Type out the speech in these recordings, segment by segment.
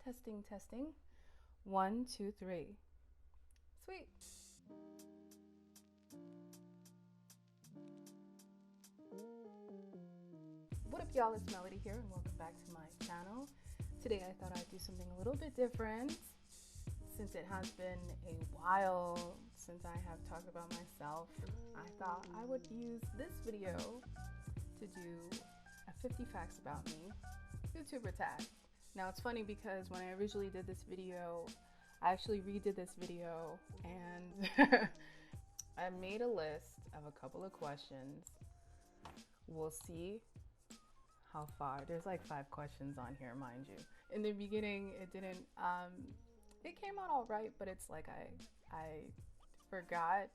Testing, testing. 1, 2, 3. Sweet. What up, y'all? It's Melody here, and welcome back to my channel. Today I thought I'd do something a little bit different since it has been a while since I have talked about myself. I thought I would use this video to do a 50 facts about me YouTuber tag. Now it's funny because when I originally did this video, I actually redid this video and I made a list of a couple of questions. We'll see how far. There's like 5 questions on here, mind you. In the beginning, it didn't, it came out all right, but it's like I forgot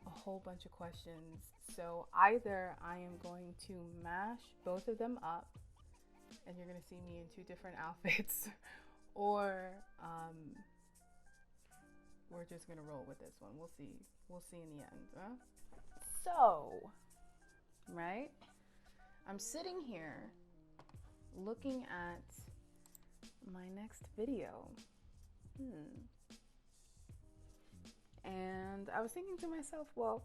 a whole bunch of questions. So either I am going to mash both of them up and you're gonna see me in 2 different outfits, or we're just gonna roll with this one. We'll see in the end. So, right, I'm sitting here looking at my next video, and I was thinking to myself, well,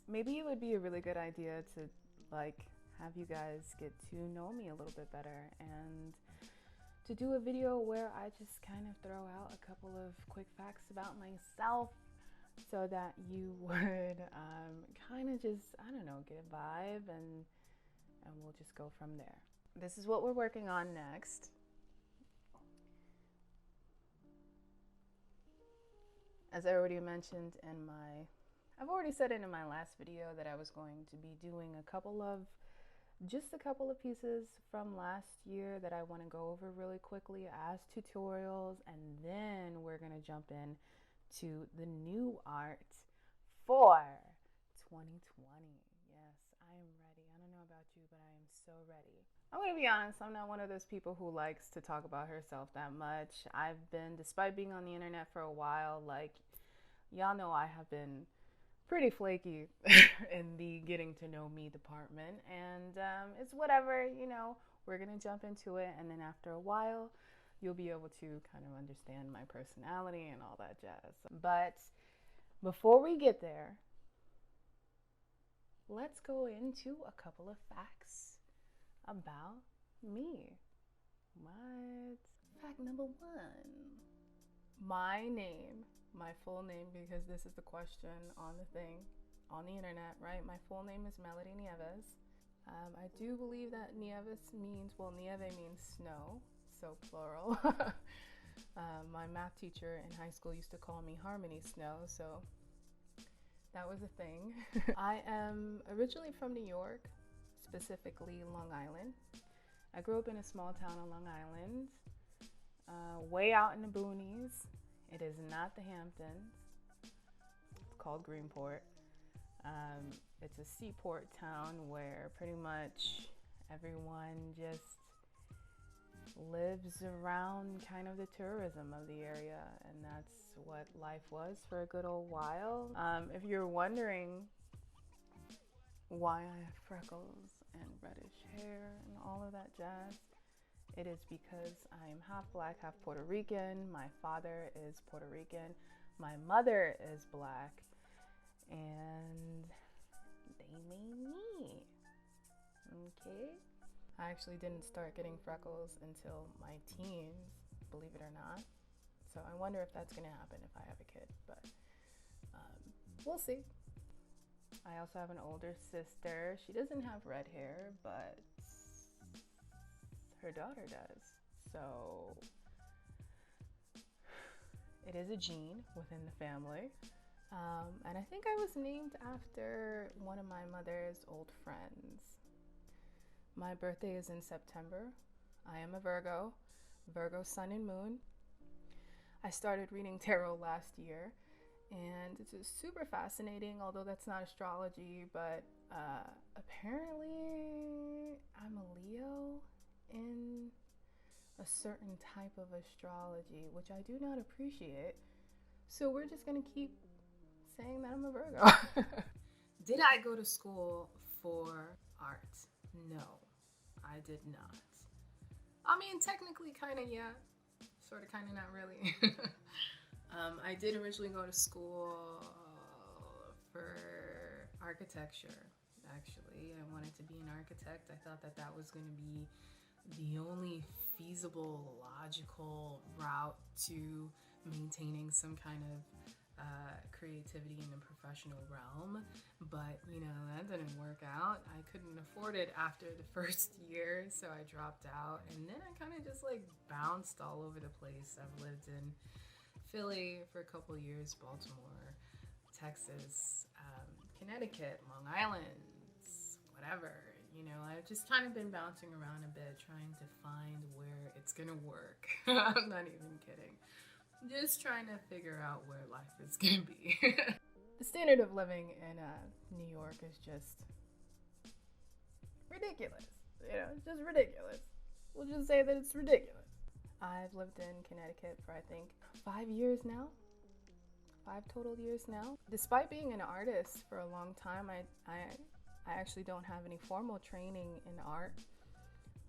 maybe it would be a really good idea to like have you guys get to know me a little bit better, and to do a video where I just kind of throw out a couple of quick facts about myself so that you would kind of just, I don't know, get a vibe, and we'll just go from there. This is what we're working on next. As I already mentioned I've already said it in my last video that I was going to be doing just a couple of pieces from last year that I want to go over really quickly as tutorials, and then we're going to jump in to the new art for 2020. Yes, I am ready. I don't know about you, but I am so ready. I'm going to be honest, I'm not one of those people who likes to talk about herself that much. Despite being on the internet for a while, like, y'all know I have been pretty flaky in the getting to know me department, and it's whatever, you know, we're gonna jump into it, and then after a while you'll be able to kind of understand my personality and all that jazz. But before we get there, let's go into a couple of facts about me. What? Fact number 1. My name, my full name, because this is the question on the thing, on the internet, right? My full name is Melody Nieves. I do believe that Nieves means, well, Nieve means snow, so plural. My math teacher in high school used to call me Harmony Snow, so that was a thing. I am originally from New York, specifically Long Island. I grew up in a small town on Long Island, way out in the boonies. It is not the Hamptons. It's called Greenport. It's a seaport town where pretty much everyone just lives around kind of the tourism of the area, and that's what life was for a good old while. If you're wondering why I have freckles and reddish hair and all of that jazz, it is because I am half black, half Puerto Rican. My father is Puerto Rican. My mother is black. And they made me. Okay? I actually didn't start getting freckles until my teens, believe it or not. So I wonder if that's going to happen if I have a kid. But we'll see. I also have an older sister. She doesn't have red hair, but her daughter does. So it is a gene within the family. And I think I was named after one of my mother's old friends. My birthday is in September. I am a Virgo sun and moon. I started reading tarot last year, and it's super fascinating, although that's not astrology, but apparently I'm a Leo in a certain type of astrology, which I do not appreciate. So we're just gonna keep saying that I'm a Virgo. Did I go to school for art? No, I did not. I mean, technically, kind of, yeah. Sort of, kind of, not really. I did originally go to school for architecture, actually. I wanted to be an architect. I thought that that was going to be the only feasible, logical route to maintaining some kind of creativity in the professional realm, but that didn't work out. I couldn't afford it after the first year, so I dropped out, and then I kind of just like bounced all over the place. I've lived in Philly for a couple of years, Baltimore, Texas, Connecticut, Long Island, whatever. I've just kind of been bouncing around a bit, trying to find where it's gonna work. I'm not even kidding. Just trying to figure out where life is gonna be. The standard of living in New York is just ridiculous. It's just ridiculous. We'll just say that it's ridiculous. I've lived in Connecticut for, I think, 5 years now. 5 total years now. Despite being an artist for a long time, I actually don't have any formal training in art.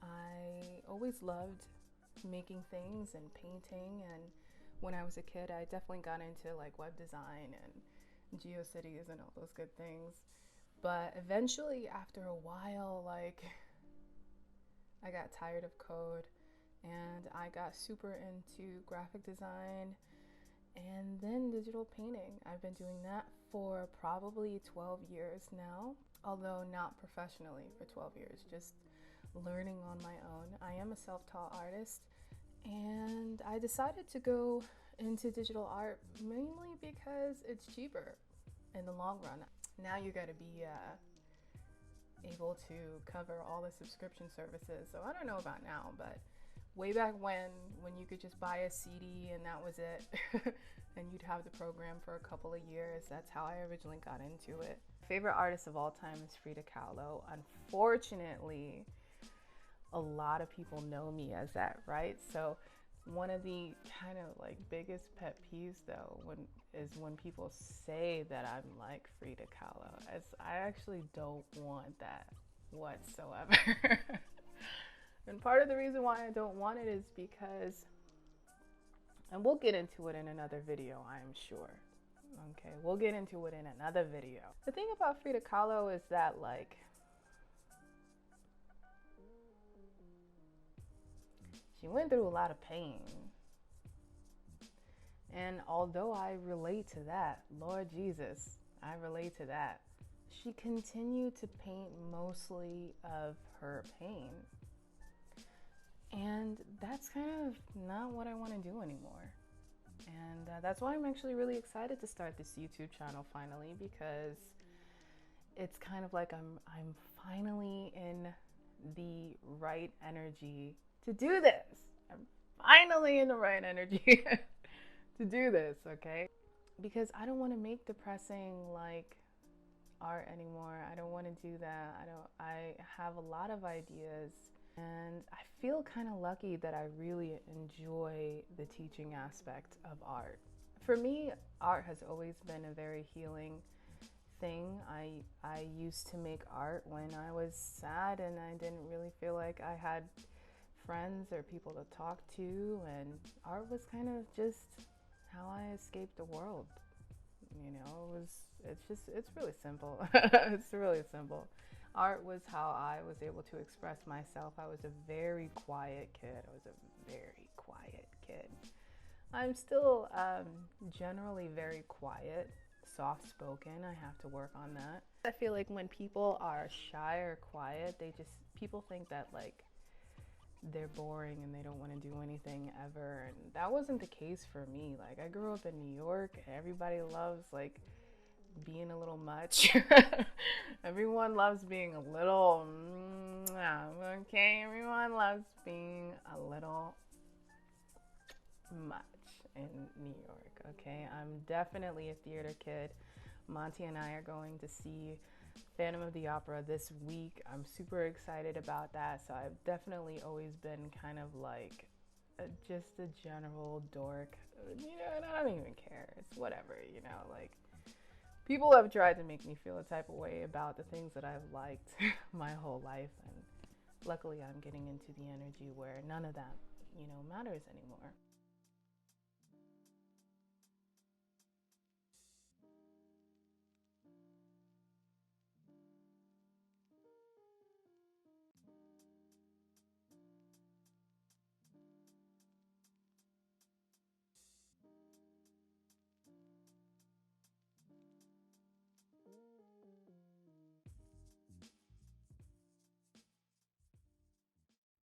I always loved making things and painting, and when I was a kid, I definitely got into like web design and GeoCities and all those good things. But eventually, after a while, like, I got tired of code and I got super into graphic design and then digital painting. I've been doing that for probably 12 years now, although not professionally for 12 years, just learning on my own. I am a self-taught artist, and I decided to go into digital art mainly because it's cheaper in the long run. Now you got to be able to cover all the subscription services. So I don't know about now, but way back when you could just buy a CD and that was it, and you'd have the program for a couple of years. That's how I originally got into it. Favorite artist of all time is Frida Kahlo. Unfortunately, a lot of people know me as that, right? So one of the kind of like biggest pet peeves though is when people say that I'm like Frida Kahlo. I actually don't want that whatsoever. And part of the reason why I don't want it is because, and we'll get into it in another video, I'm sure. Okay, we'll get into it in another video. The thing about Frida Kahlo is that, like, she went through a lot of pain. And although I relate to that, Lord Jesus, I relate to that, she continued to paint mostly of her pain. And that's kind of not what I want to do anymore. And that's why I'm actually really excited to start this YouTube channel finally, because it's kind of like I'm finally in the right energy to do this. I'm finally in the right energy to do this, okay? Because I don't want to make depressing like art anymore. I don't want to do that. I have a lot of ideas, and I feel kind of lucky that I really enjoy the teaching aspect of art. For me, art has always been a very healing thing. I used to make art when I was sad and I didn't really feel like I had friends or people to talk to, and art was kind of just how I escaped the world. It's really simple. It's really simple. Art was how I was able to express myself. I was a very quiet kid. I'm still generally very quiet, soft-spoken. I have to work on that. I feel like when people are shy or quiet, people think that like they're boring and they don't want to do anything ever. And that wasn't the case for me. Like, I grew up in New York and everybody loves like being a little much. Everyone loves being a little, okay? Everyone loves being a little much in New York, okay? I'm definitely a theater kid. Monty and I are going to see Phantom of the Opera this week. I'm super excited about that. So I've definitely always been kind of like just a general dork, and I don't even care. It's whatever, like, people have tried to make me feel a type of way about the things that I've liked my whole life, and luckily I'm getting into the energy where none of that, matters anymore.